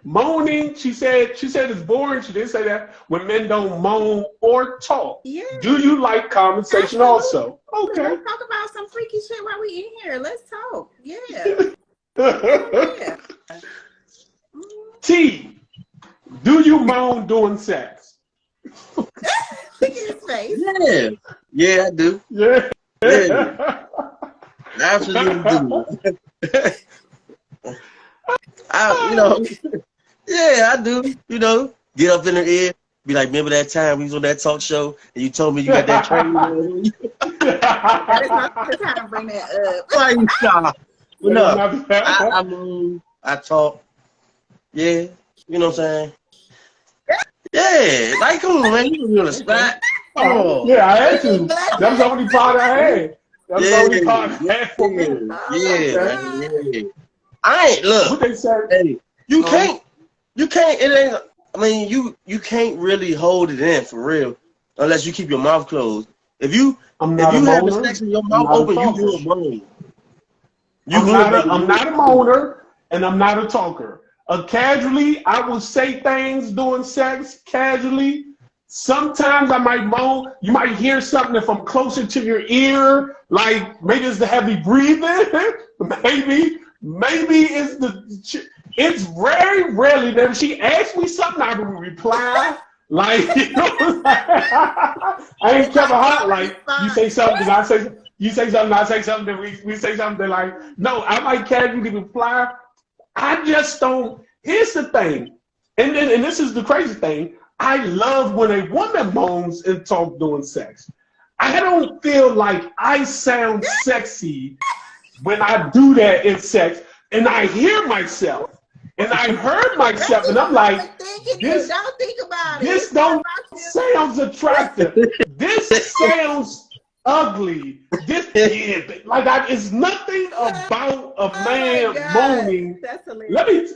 A: Moaning, she said it's boring. She didn't say that when men don't moan or talk.
B: Yeah.
A: Do you like conversation also? Okay.
B: Let's talk about some freaky shit while we in here. Let's talk. Yeah. Yeah.
A: T, do you moan during sex?
B: Look at his face.
C: Yeah, I do.
A: Yeah.
C: Absolutely do. I do. You know, get up in her ear, be like, remember that time we was on that talk show and you told me you got that training on you?
B: That is not the time to bring that up.
C: Like, stop. No, I move, I talk. Yeah, you know what I'm saying? Yeah, like, come on, man, you can be on the spot. Oh.
A: Yeah, I had to. That was the only part I had. That was the only part I had.
C: Yeah. I ain't, look,
A: what they say?
C: Hey, you can't, it ain't, I mean, you can't really hold it in for real unless you keep your mouth closed. If you have sex with your mouth open, you do a moan.
A: I'm not a moaner, and I'm not a talker. Casually, I will say things during sex, casually. Sometimes I might moan. You might hear something if I'm closer to your ear, like maybe it's the heavy breathing. Maybe it's very rarely that if she asks me something, I will reply. Like, you know, I ain't Kevin Hart. Like, you say something, I say, you say something, I say something, we say something. Like, no, I might casually reply. I just don't. Here's the thing, and this is the crazy thing. I love when a woman moans and talk during sex. I don't feel like I sound sexy when I do that in sex, and I hear myself, and I heard myself, and I'm like, this don't sound attractive. This sounds ugly. It's nothing about a man moaning.
B: That's hilarious.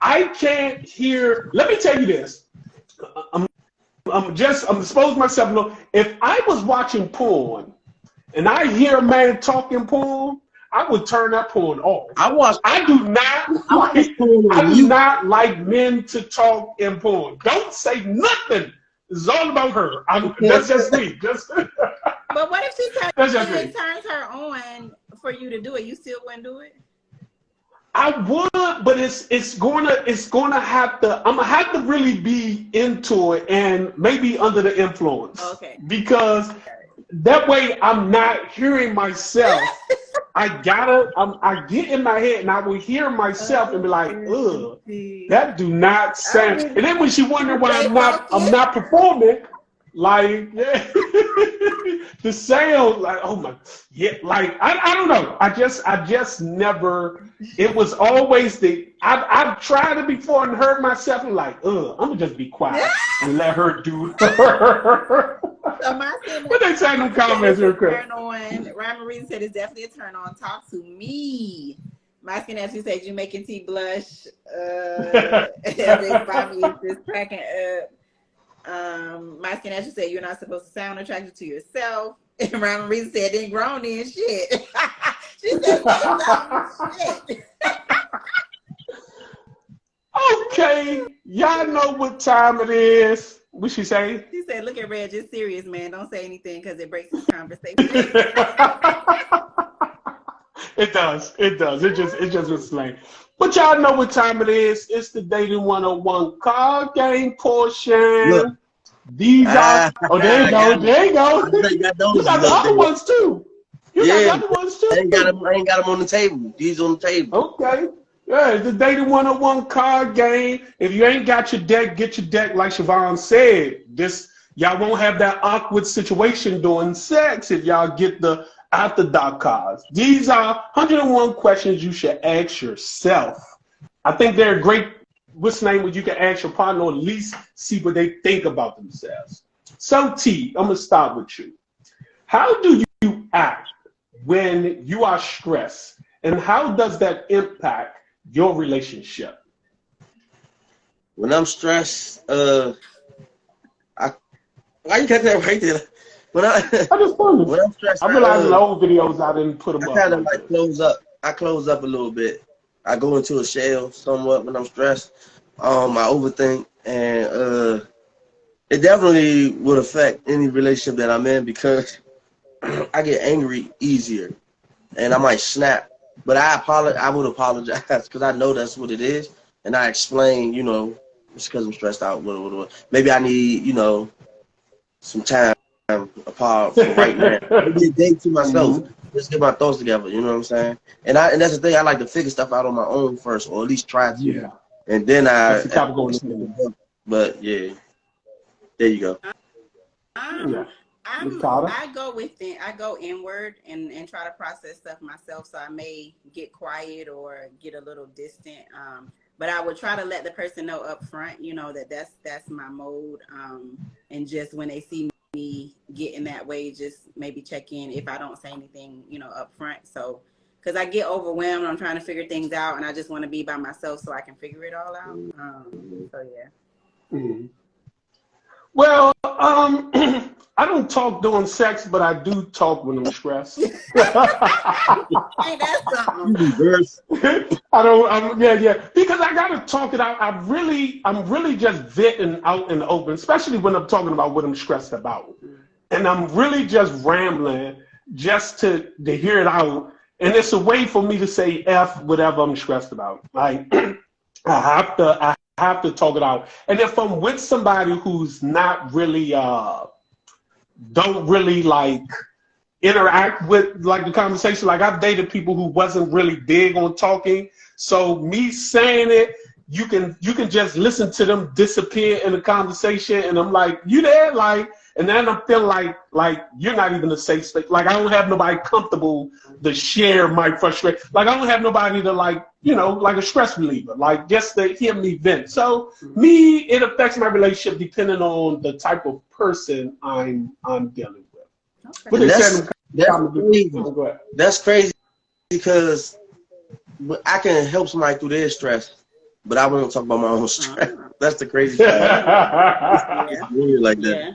A: I can't hear. Let me tell you this. I'm exposing myself a little. If I was watching porn and I hear a man talking porn, I would turn that porn off. I do not like men to talk in porn. Don't say nothing. It's all about her. That's just me.
B: But what if she turns her on for you to do it? You still wouldn't do it?
A: I would, but it's gonna have to. I'm gonna have to really be into it and maybe under the influence.
B: Okay.
A: Because that way I'm not hearing myself. I get in my head and I will hear myself and be like, ugh, that do not sound. And then when she wonder why I'm not performing, like, yeah, the sound, like, oh my, yeah, like, I don't know. I just never, it was always I've tried it before and heard myself and like, I'm gonna just be quiet and let her do it.
B: So
A: what they say in the comments real quick?
B: Turn on. Ryan Marie said it's definitely a turn on. Talk to me. My skin actually said you making T blush. Bobby is just cracking up. My skin actually said you're not supposed to sound attracted to yourself. And Ryan Marie said then grown in shit. She said shit.
A: Okay, y'all know what time it is. What she say?
B: She said, look at Reg, it's serious, man. Don't say anything because it breaks the conversation.
A: It does. It just was slang. But y'all know what time it is. It's the Dating 101 card game portion.
C: Look.
A: These are there you go. You got the other ones too. You got the other ones too.
C: I ain't got them on the table. These on the table.
A: Okay. Yeah, the Dating 101 card game. If you ain't got your deck, get your deck. Like Siobhan said, y'all won't have that awkward situation during sex if y'all get the after dark cards. These are 101 questions you should ask yourself. I think they're great. What's the name where you can ask your partner or at least see what they think about themselves. So T, I'm gonna start with you. How do you act when you are stressed, and how does that impact your relationship?
C: When I'm stressed, why you got that right there? When I'm stressed,
A: I realize in the old videos I didn't put them up.
C: I kind of like close up. I close up a little bit. I go into a shell somewhat when I'm stressed. I overthink, and it definitely would affect any relationship that I'm in because I get angry easier, and I might snap. But I would apologize because I know that's what it is, and I explain, it's because I'm stressed out. Maybe I need, some time apart from right now. Maybe a day to myself. Just get my thoughts together. You know what I'm saying? And that's the thing. I like to figure stuff out on my own first, or at least try to. Yeah. And then But yeah, there you go.
B: I go within. I go inward and try to process stuff myself. So I may get quiet or get a little distant. But I would try to let the person know up front, that's my mode. And just when they see me get in that way, just maybe check in if I don't say anything, up front. So, because I get overwhelmed, I'm trying to figure things out, and I just want to be by myself so I can figure it all out. So yeah.
A: Mm-hmm. Well, I don't talk during sex, but I do talk when I'm stressed.
B: Hey, that's something.
A: Because I gotta talk it out. I'm really just venting out in the open, especially when I'm talking about what I'm stressed about. And I'm really just rambling just to hear it out. And it's a way for me to say F whatever I'm stressed about. Like I have to talk it out. And if I'm with somebody who's not really don't really like interact with like the conversation, like I've dated people who wasn't really big on talking. So me saying it, you can just listen to them disappear in the conversation, and I'm like, you there? Like, and then I'm feeling like you're not even a safe space. Like I don't have nobody comfortable to share my frustration. Like I don't have nobody to like a stress reliever, like just to hear me vent. So me, it affects my relationship depending on the type of person I'm dealing with.
C: That's crazy because I can help somebody through their stress but I won't talk about my own strap. That's the crazy part. It's weird like that.
B: Yeah.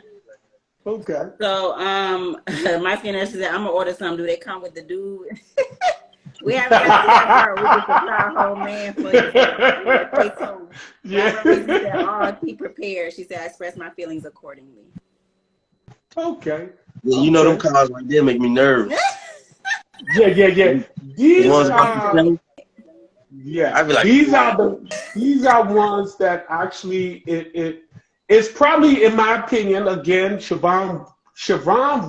A: Okay.
B: So, my skin nurse said, I'm gonna order some. Do they come with the dude? We haven't got to that part. We just supply a whole man for you.
A: Yeah.
B: She said, oh, be prepared. She said, I express my feelings accordingly.
A: Okay.
C: Yeah, you know them cars right there make me nervous.
A: Yeah. These are,
C: yeah, I be like,
A: these are ones that actually it's probably, in my opinion, again, Siobhan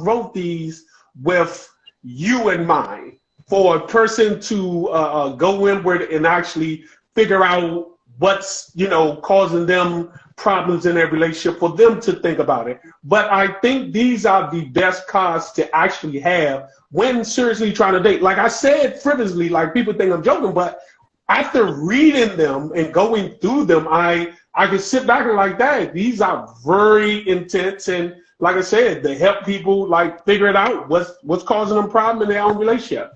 A: wrote these with you in mind, for a person to go inward and actually figure out what's, causing them problems in their relationship, for them to think about it. But I think these are the best cards to actually have when seriously trying to date. Like I said frivolously, like people think I'm joking, but after reading them and going through them, I can sit back and like, that these are very intense, and like I said, they help people like figure it out what's causing them problem in their own relationship.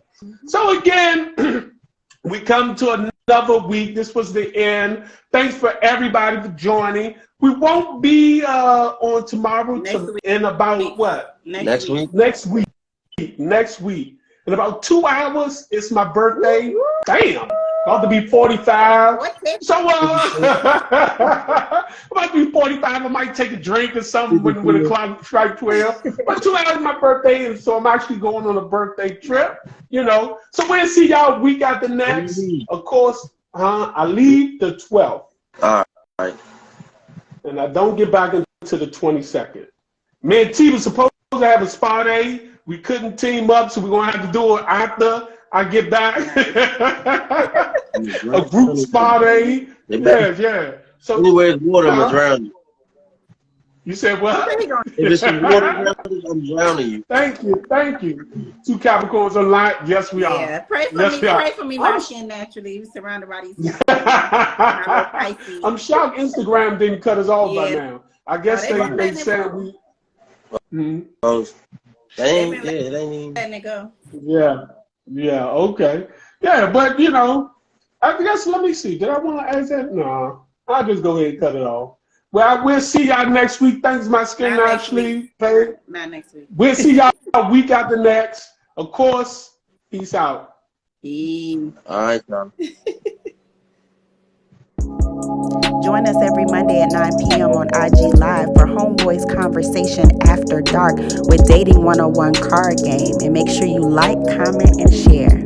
A: So again, we come to another week. This was the end. Thanks for everybody for joining. We won't be on tomorrow in about what?
C: Next week.
A: Next week. In about 2 hours, it's my birthday. Damn. About to be 45. So, about to be 45. I might take a drink or something when the clock strikes 12. But 2 hours is my birthday, and so I'm actually going on a birthday trip, So we'll see y'all week after next. Of course, I leave the 12th.
C: All right.
A: And I don't get back until the 22nd. Me and T was supposed to have a spa day. We couldn't team up, so we're going to have to do it after I get back. A group spa day. Yeah. So
C: anywhere's water, I'm drowning.
A: You said what?
C: If it's some water, I'm drowning you.
A: Thank you. 2 Capricorns online. Yes, we are.
B: Yeah, pray for me. My skin naturally surrounded by these.
A: I'm shocked Instagram didn't cut us off by now. I guess they said we.
C: They ain't even
B: letting it go.
A: Yeah, okay. Yeah, but I guess, let me see. Did I want to ask that? No. I'll just go ahead and cut it off. Well, we'll see y'all next week. Thanks, my skin naturally.
B: Not next week.
A: We'll see y'all week after next. Of course, peace out.
B: Peace.
C: All right, Tom.
B: Join us every Monday at 9 p.m. on IG Live for Homeboys Conversation After Dark with Dating 101 card game. And make sure you like, comment, and share.